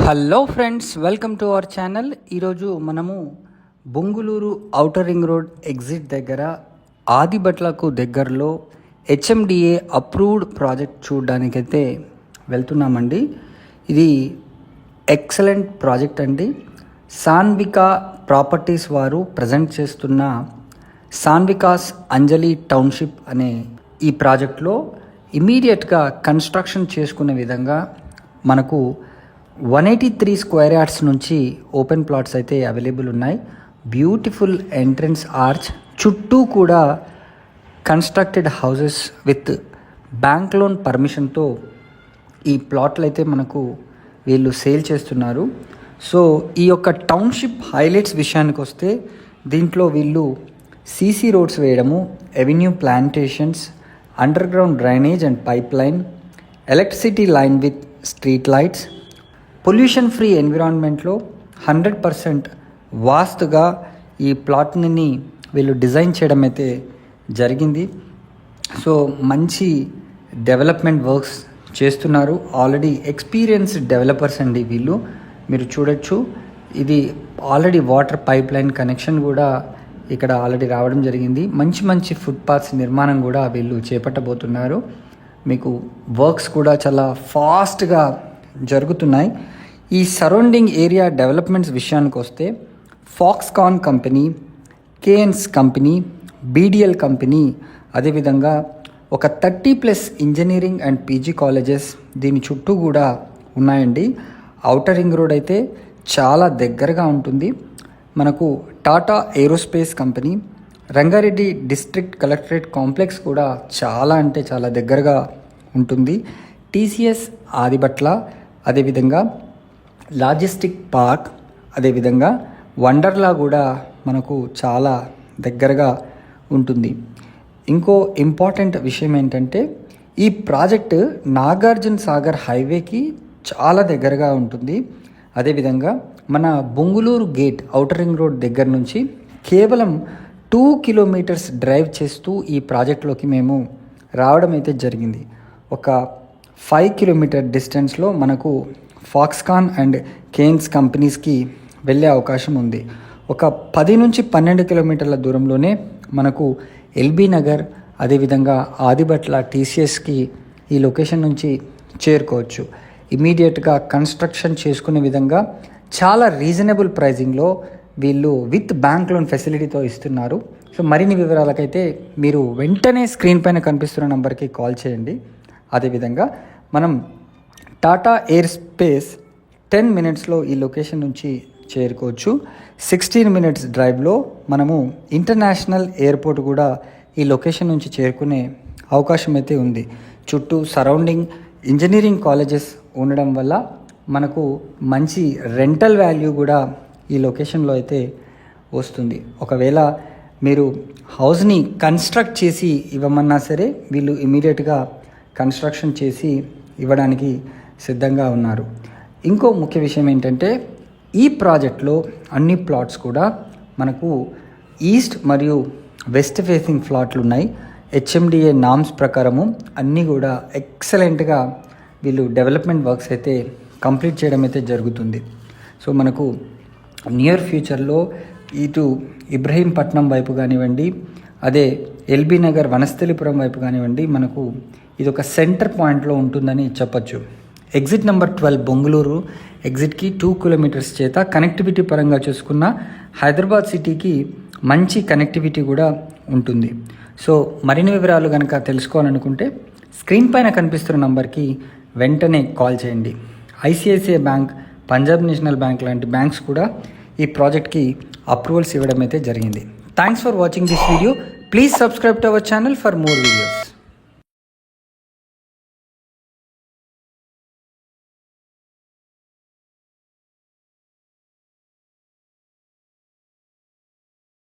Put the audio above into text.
Hello friends, welcome to our channel. ఈరోజు మనము Bongulur outer ring road exit దగ్గర ఆదిబట్లకు దగ్గరలో హెచ్ఎండిఏ అప్రూవ్డ్ ప్రాజెక్ట్ చూడడానికైతే వెళ్తున్నామండి. ఇది ఎక్సలెంట్ ప్రాజెక్ట్ అండి. సాన్వికా ప్రాపర్టీస్ వారు ప్రజెంట్ చేస్తున్న సాన్వికాస్ అంజలి టౌన్షిప్ అనే ఈ ప్రాజెక్ట్లో ఇమీడియట్గా కన్స్ట్రక్షన్ చేసుకునే విధంగా మనకు 183 స్క్వేర్ యార్డ్స్ నుంచి ఓపెన్ ప్లాట్స్ అయితే అవైలబుల్ ఉన్నాయి. బ్యూటిఫుల్ ఎంట్రన్స్ ఆర్చ్, చుట్టూ కూడా constructed houses with bank loan పర్మిషన్తో ఈ ప్లాట్లు అయితే మనకు వీళ్ళు సేల్ చేస్తున్నారు. సో ఈ యొక్క టౌన్షిప్ హైలైట్స్ విషయానికి వస్తే దీంట్లో వీళ్ళు సీసీ రోడ్స్ వేయడము, avenue plantations, underground drainage and pipeline, electricity line with street lights, pollution free ఎన్విరాన్మెంట్లో 100% వాస్తుగా ఈ ప్లాట్ని వీళ్ళు డిజైన్ చేయడం అయితే జరిగింది. సో మంచి డెవలప్మెంట్ వర్క్స్ చేస్తున్నారు. ఆల్రెడీ ఎక్స్పీరియన్స్డ్ డెవలపర్స్ అండి వీళ్ళు. మీరు చూడొచ్చు, ఇది already water pipeline connection కూడా ఇక్కడ ఆల్రెడీ రావడం జరిగింది. మంచి మంచి ఫుట్పాత్స్ నిర్మాణం కూడా వీళ్ళు చేపట్టబోతున్నారు. మీకు వర్క్స్ కూడా చాలా ఫాస్ట్గా జరుగుతున్నాయి. ఈ సరౌండింగ్ ఏరియా డెవలప్మెంట్స్ విషయానికి వస్తే Foxconn company, Kaynes company, BDL company, అదేవిధంగా ఒక 30+ ఇంజనీరింగ్ అండ్ పీజీ కాలేజెస్ దీని చుట్టూ కూడా ఉన్నాయండి. ఔటర్ రింగ్ రోడ్ అయితే చాలా దగ్గరగా ఉంటుంది. మనకు Tata aerospace company, Rangareddy district collectorate complex కూడా చాలా అంటే చాలా దగ్గరగా ఉంటుంది. టీసీఎస్ ఆదిబట్ల, అదేవిధంగా లాజిస్టిక్ పార్క్, అదేవిధంగా వండర్లా కూడా మనకు చాలా దగ్గరగా ఉంటుంది. ఇంకో ఇంపార్టెంట్ విషయం ఏంటంటే ఈ ప్రాజెక్టు నాగార్జున సాగర్ హైవేకి చాలా దగ్గరగా ఉంటుంది. అదేవిధంగా మన Bongulur gate outer ring road దగ్గర నుంచి కేవలం 2 కిలోమీటర్స్ డ్రైవ్ చేస్తూ ఈ ప్రాజెక్ట్లోకి మేము రావడం అయితే జరిగింది. ఒక 5 కిలోమీటర్ డిస్టెన్స్లో మనకు ఫాక్స్కాన్ అండ్ కేన్స్ కంపెనీస్కి వెళ్ళే అవకాశం ఉంది. ఒక 10 నుంచి 12 కిలోమీటర్ల దూరంలోనే మనకు ఎల్బీ నగర్, అదేవిధంగా ఆదిబట్ల టీసీఎస్కి ఈ లొకేషన్ నుంచి చేరుకోవచ్చు. ఇమీడియట్గా కన్స్ట్రక్షన్ చేసుకునే విధంగా చాలా రీజనబుల్ ప్రైజింగ్లో వీళ్ళు విత్ బ్యాంక్ లోన్ ఫెసిలిటీతో ఇస్తున్నారు. సో మరిన్ని వివరాలకైతే మీరు వెంటనే స్క్రీన్ పైన కనిపిస్తున్న నెంబర్కి కాల్ చేయండి. అదేవిధంగా మనం టాటా ఎయిర్ స్పేస్ 10 మినిట్స్లో ఈ లొకేషన్ నుంచి చేరుకోవచ్చు. 16 మినిట్స్ డ్రైవ్లో మనము ఇంటర్నేషనల్ ఎయిర్పోర్ట్ కూడా ఈ లొకేషన్ నుంచి చేరుకునే అవకాశం అయితే ఉంది. చుట్టూ సరౌండింగ్ ఇంజనీరింగ్ కాలేజెస్ ఉండడం వల్ల మనకు మంచి రెంటల్ వాల్యూ కూడా ఈ లొకేషన్లో అయితే వస్తుంది. ఒకవేళ మీరు హౌస్ని కన్స్ట్రక్ట్ చేసి ఇవ్వమన్నా సరే వీళ్ళు ఇమీడియట్గా కన్స్ట్రక్షన్ చేసి ఇవ్వడానికి సిద్ధంగా ఉన్నారు. ఇంకో ముఖ్య విషయం ఏంటంటే ఈ ప్రాజెక్ట్లో అన్ని ప్లాట్స్ కూడా మనకు ఈస్ట్ మరియు వెస్ట్ ఫేసింగ్ ప్లాట్లు ఉన్నాయి. హెచ్ఎండిఏ నామ్స్ ప్రకారము అన్నీ కూడా ఎక్సలెంట్గా వీళ్ళు డెవలప్మెంట్ వర్క్స్ అయితే కంప్లీట్ చేయడం అయితే జరుగుతుంది. సో మనకు నియర్ ఫ్యూచర్లో ఇటు ఇబ్రహీంపట్నం వైపు కానివ్వండి, అదే ఎల్బీ నగర్ వనస్థలిపురం వైపు కానివ్వండి, మనకు ఇది ఒక సెంటర్ పాయింట్లో ఉంటుందని చెప్పచ్చు. ఎగ్జిట్ నెంబర్ 12 బొంగుళూరు ఎగ్జిట్కి 2 కిలోమీటర్స్ చేత కనెక్టివిటీ పరంగా చూసుకున్న హైదరాబాద్ సిటీకి మంచి కనెక్టివిటీ కూడా ఉంటుంది. సో మరిన్ని వివరాలు కనుక తెలుసుకోవాలనుకుంటే స్క్రీన్ పైన కనిపిస్తున్న నంబర్కి వెంటనే కాల్ చేయండి. ICICI bank, Punjab national bank లాంటి బ్యాంక్స్ కూడా ఈ ప్రాజెక్ట్కి అప్రూవల్స్ ఇవ్వడం అయితే జరిగింది. Thanks for watching this video. Please subscribe to our channel for more videos.